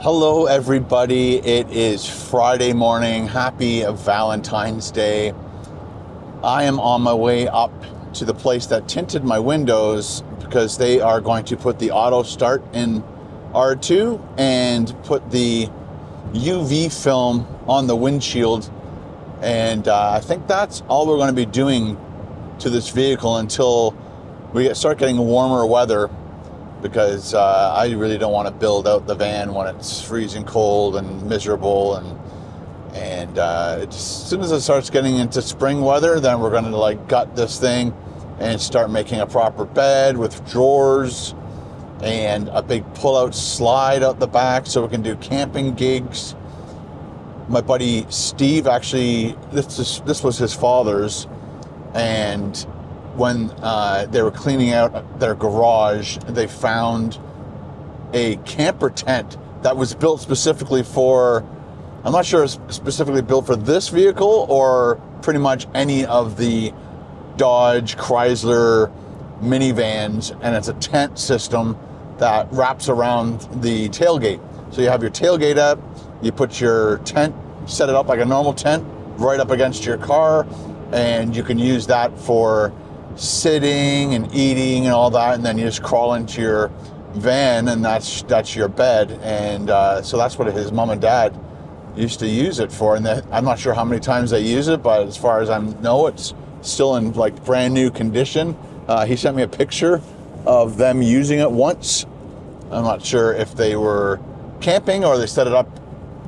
Hello, everybody. It is Friday morning. Happy Valentine's Day. I am on my way up to the place that tinted my windows because they are going to put the auto start in R2 and put the UV film on the windshield. And I think that's all we're going to be doing to this vehicle until we start getting warmer weather, because I really don't want to build out the van when it's freezing cold and miserable. And as soon as it starts getting into spring weather, then we're going to gut this thing and start making a proper bed with drawers and a big pull-out slide out the back so we can do camping gigs. My buddy Steve, actually, this was his father's, and when they were cleaning out their garage, they found a camper tent that was built specifically for, I'm not sure it's specifically built for this vehicle or pretty much any of the Dodge, Chrysler minivans, and it's a tent system that wraps around the tailgate. So you have your tailgate up, you put your tent, set it up like a normal tent right up against your car, and you can use that for sitting and eating and all that, and then you just crawl into your van, and that's your bed. And so that's what his mom and dad used to use it for. And I'm not sure how many times they use it, but as far as I know, it's still in brand new condition. He sent me a picture of them using it once. I'm not sure if they were camping or they set it up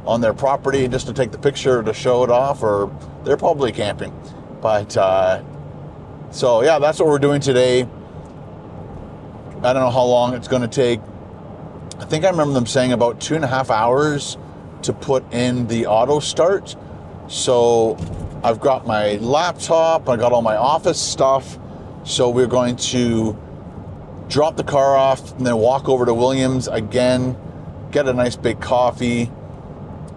on their property just to take the picture to show it off, or they're probably camping. But so yeah, that's what we're doing today. I don't know how long it's going to take. I think I remember them saying about 2.5 hours to put in the auto start. So I've got my laptop, I got all my office stuff. So we're going to drop the car off and then walk over to Williams again, get a nice big coffee.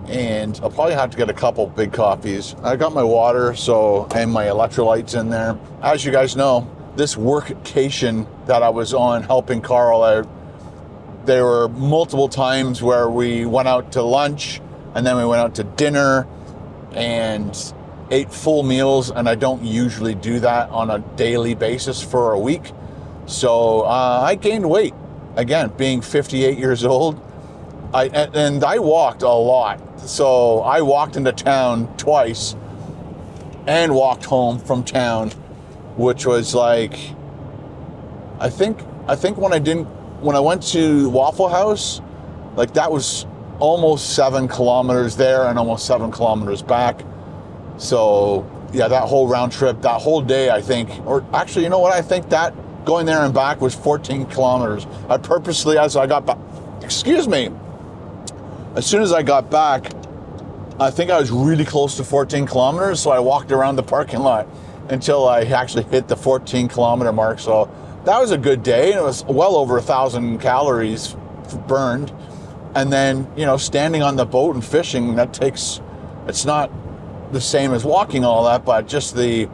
And I'll probably have to get a couple big coffees. I got my water, and my electrolytes in there. As you guys know, this workcation that I was on helping Carl out, there were multiple times where we went out to lunch and then we went out to dinner and ate full meals, and I don't usually do that on a daily basis for a week. So I gained weight, again, being 58 years old. I walked a lot. So I walked into town twice and walked home from town, which was I think when I went to Waffle House, that was almost 7 kilometers there and almost 7 kilometers back. So yeah, that whole round trip, that whole day, I think, or actually, you know what? I think that going there and back was 14 kilometers. I purposely, as I got back, as soon as I got back, I think I was really close to 14 kilometers, so I walked around the parking lot until I actually hit the 14 kilometer mark. So that was a good day, and it was well over 1,000 calories burned. And then, standing on the boat and fishing, it's not the same as walking all that, but just the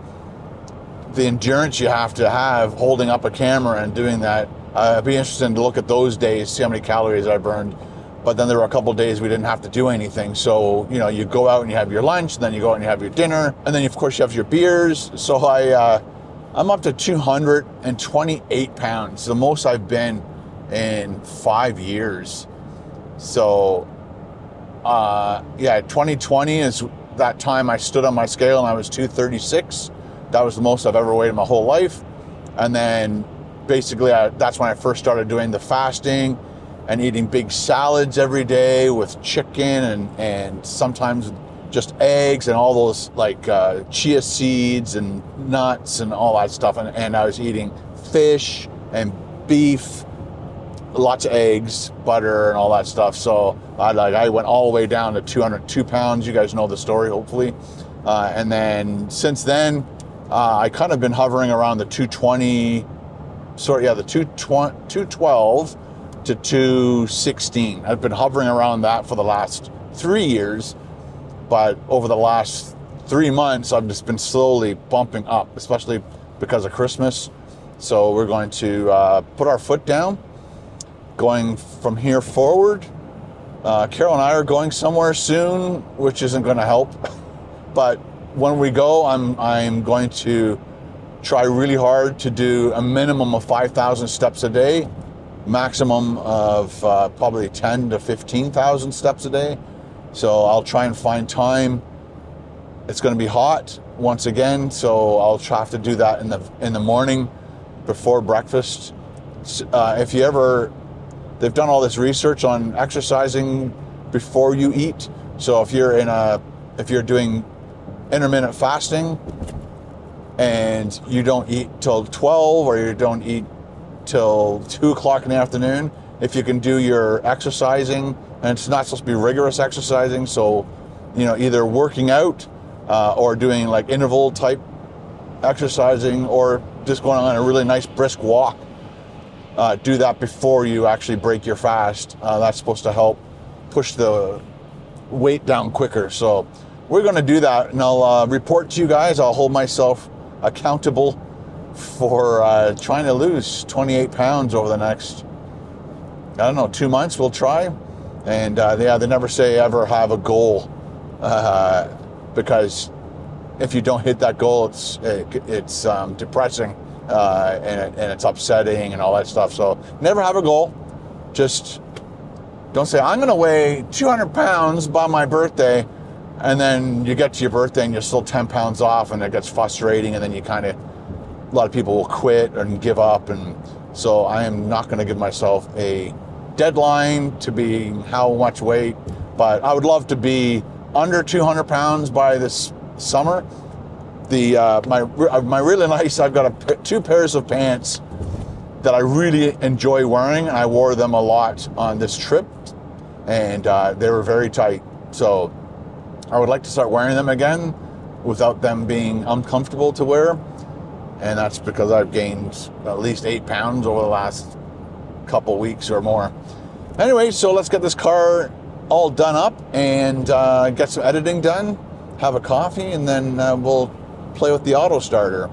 endurance you have to have holding up a camera and doing that. It'd be interesting to look at those days, see how many calories I burned. But then there were a couple of days we didn't have to do anything. So, you go out and you have your lunch, and then you go out and you have your dinner, and then of course you have your beers. So I'm up to 228 pounds, the most I've been in 5 years. So, 2020 is that time I stood on my scale and I was 236. That was the most I've ever weighed in my whole life. And then basically that's when I first started doing the fasting and eating big salads every day with chicken and sometimes just eggs and all those chia seeds and nuts and all that stuff. And I was eating fish and beef, lots of eggs, butter, and all that stuff. So I went all the way down to 202 pounds. You guys know the story, hopefully. And then since then, I kind of been hovering around the 212 to 216. I've been hovering around that for the last 3 years, but over the last 3 months, I've just been slowly bumping up, especially because of Christmas. So we're going to put our foot down, going from here forward. Carol and I are going somewhere soon, which isn't going to help. But when we go, I'm going to try really hard to do a minimum of 5,000 steps a day, maximum of probably 10 to 15,000 steps a day. So I'll try and find time. It's going to be hot once again, so I'll try to do that in the morning before breakfast. If you ever, they've done all this research on exercising before you eat. So if you're doing intermittent fasting and you don't eat till 12 or you don't eat till 2 o'clock in the afternoon, if you can do your exercising, and it's not supposed to be rigorous exercising, so either working out or doing like interval type exercising or just going on a really nice brisk walk, do that before you actually break your fast. That's supposed to help push the weight down quicker. So we're going to do that, and I'll report to you guys. I'll hold myself accountable for trying to lose 28 pounds over the next, 2 months. We'll try. And they never say ever have a goal, because if you don't hit that goal, it's depressing and it's upsetting and all that stuff. So never have a goal. Just don't say, I'm going to weigh 200 pounds by my birthday, and then you get to your birthday and you're still 10 pounds off, and it gets frustrating, and then a lot of people will quit and give up. And so I am not going to give myself a deadline to be how much weight, but I would love to be under 200 pounds by this summer. My really nice, I've got 2 pairs of pants that I really enjoy wearing, and I wore them a lot on this trip, and they were very tight. So I would like to start wearing them again without them being uncomfortable to wear, and that's because I've gained at least 8 pounds over the last couple weeks or more. Anyway, so let's get this car all done up and get some editing done, have a coffee, and then we'll play with the auto starter.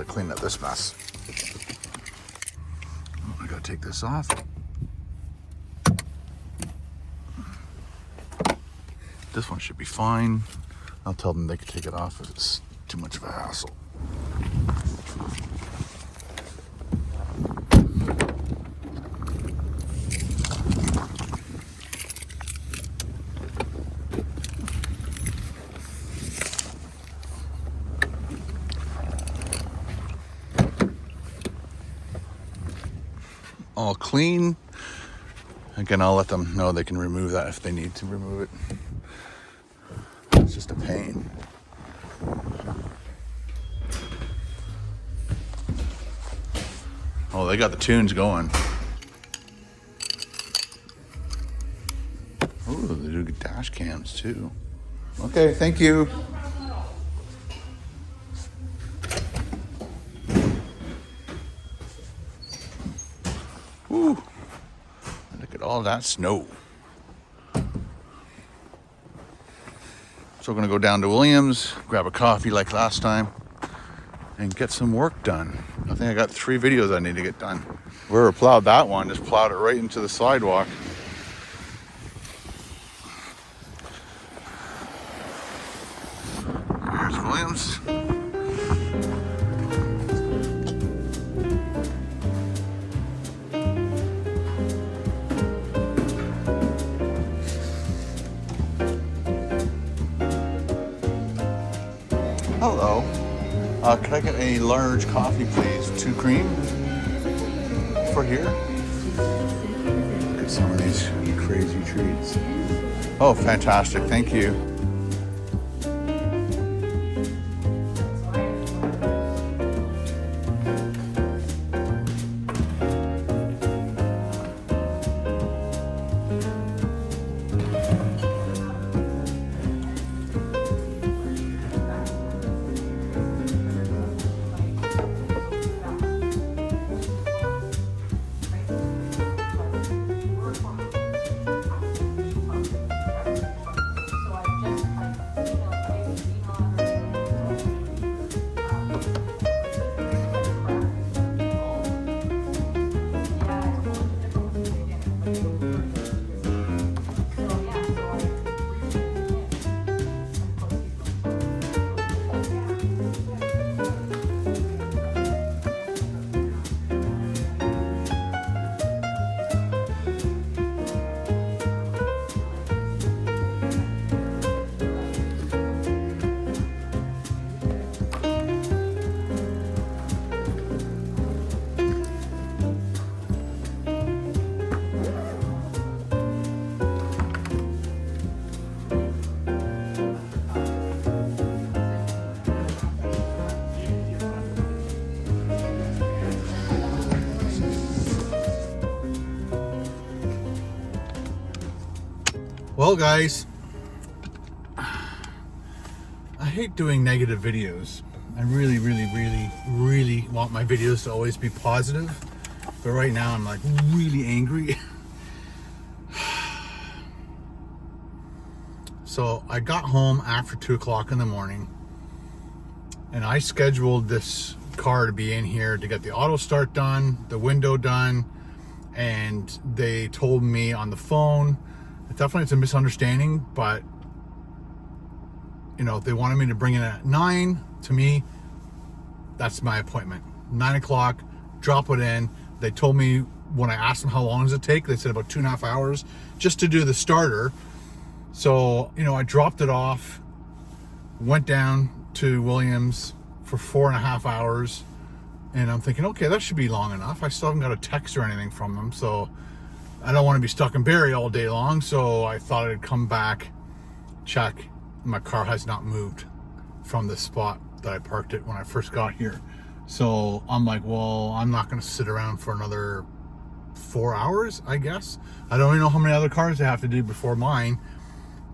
Clean up this mess. I gotta take this off. This one should be fine. I'll tell them they can take it off if it's too much of a hassle. All clean. Again, I'll let them know they can remove that if they need to remove it. It's just a pain. Oh, they got the tunes going. Oh, they do dash cams too. Okay, thank you. Ooh, look at all that snow. So we're gonna go down to Williams, grab a coffee like last time, and get some work done. I think I got 3 videos I need to get done. Whoever plowed that one just plowed it right into the sidewalk. Here's Williams. Hello. Could I get a large coffee, please? 2 cream for here? crazy treats. Oh, fantastic. Thank you. Well, guys, I hate doing negative videos. I really want my videos to always be positive, but right now I'm like really angry. So I got home after 2 o'clock in the morning, and I scheduled this car to be in here to get the auto start done, the window done, and they told me on the phone, definitely it's a misunderstanding, but you know, they wanted me to bring it at 9. To me, that's my appointment. 9 o'clock, drop it in. They told me when I asked them how long does it take, they said about 2.5 hours just to do the starter. So, you know, I dropped it off, went down to Williams for 4.5 hours, and I'm thinking, okay, that should be long enough. I still haven't got a text or anything from them, so I don't want to be stuck in Barrie all day long, so I thought I'd come back, check. My car has not moved from the spot that I parked it when I first got here. So I'm like, well, I'm not going to sit around for another 4 hours, I guess. I don't even know how many other cars they have to do before mine,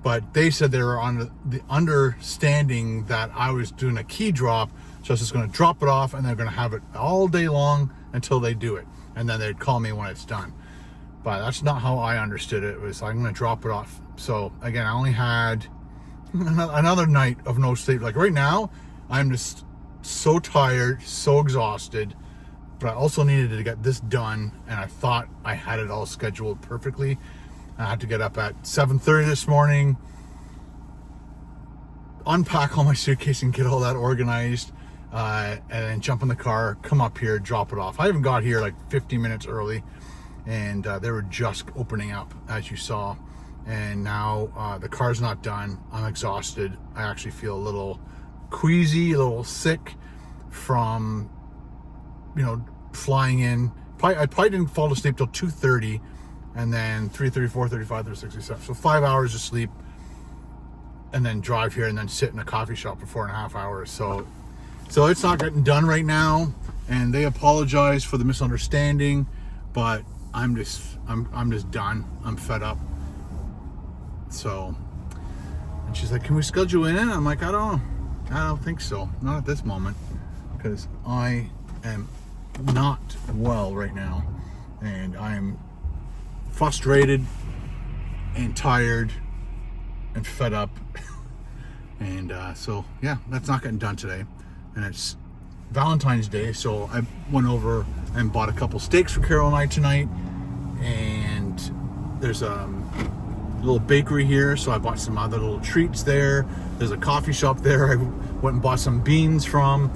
but they said they were on the understanding that I was doing a key drop, so I was just going to drop it off and they're going to have it all day long until they do it, and then they'd call me when it's done. But that's not how I understood it. It was, I'm going to drop it off. So again, I only had another night of no sleep. Like right now, I'm just so tired, so exhausted, but I also needed to get this done, and I thought I had it all scheduled perfectly. I had to get up at 7:30 this morning, unpack all my suitcase and get all that organized, and then jump in the car, come up here, drop it off. I even got here like 15 minutes early, and they were just opening up, as you saw. And now the car's not done. I'm exhausted. I actually feel a little queasy, a little sick from, you know, flying in. I probably didn't fall asleep till 2:30, and then 3:30, 4:35, 3:67. So 5 hours of sleep, and then drive here and then sit in a coffee shop for 4.5 hours. So it's not getting done right now, and they apologize for the misunderstanding, but I'm just done. I'm fed up. So, and she's like, can we schedule in? I'm like, I don't think so. Not at this moment, because I am not well right now, and I'm frustrated and tired and fed up. And so yeah, that's not getting done today. And it's Valentine's Day, so I went over and bought a couple steaks for Carol and I tonight. And there's a little bakery here, so I bought some other little treats there. There's a coffee shop there I went and bought some beans from,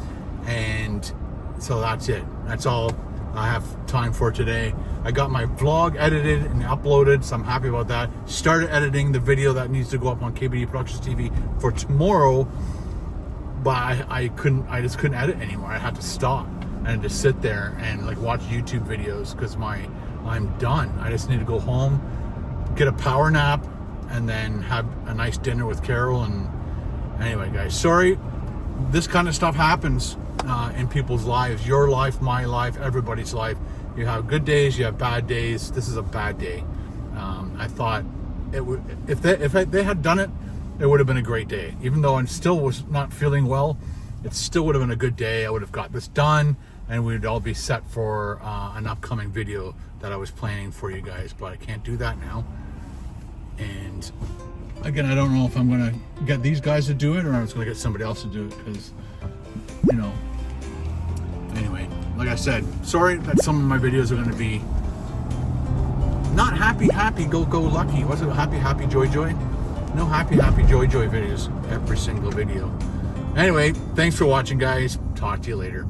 and so that's it. That's all I have time for today. I got my vlog edited and uploaded, so I'm happy about that. Started editing the video that needs to go up on KBD Productions TV for tomorrow, but I just couldn't edit anymore. I had to stop and just sit there and like watch YouTube videos, because I'm done. I just need to go home, get a power nap, and then have a nice dinner with Carol. And anyway, guys, sorry. This kind of stuff happens in people's lives. Your life, my life, everybody's life. You have good days, you have bad days. This is a bad day. I thought it would, if they had done it, it would have been a great day. Even though I still was not feeling well, it still would have been a good day. I would have got this done, and we'd all be set for an upcoming video that I was planning for you guys. But I can't do that now. And again, I don't know if I'm gonna get these guys to do it, or I'm just gonna get somebody else to do it, because, you know. Anyway, like I said, sorry that some of my videos are gonna be not happy, go lucky. Was it happy, joy? No happy, joy videos every single video. Anyway, thanks for watching, guys. Talk to you later.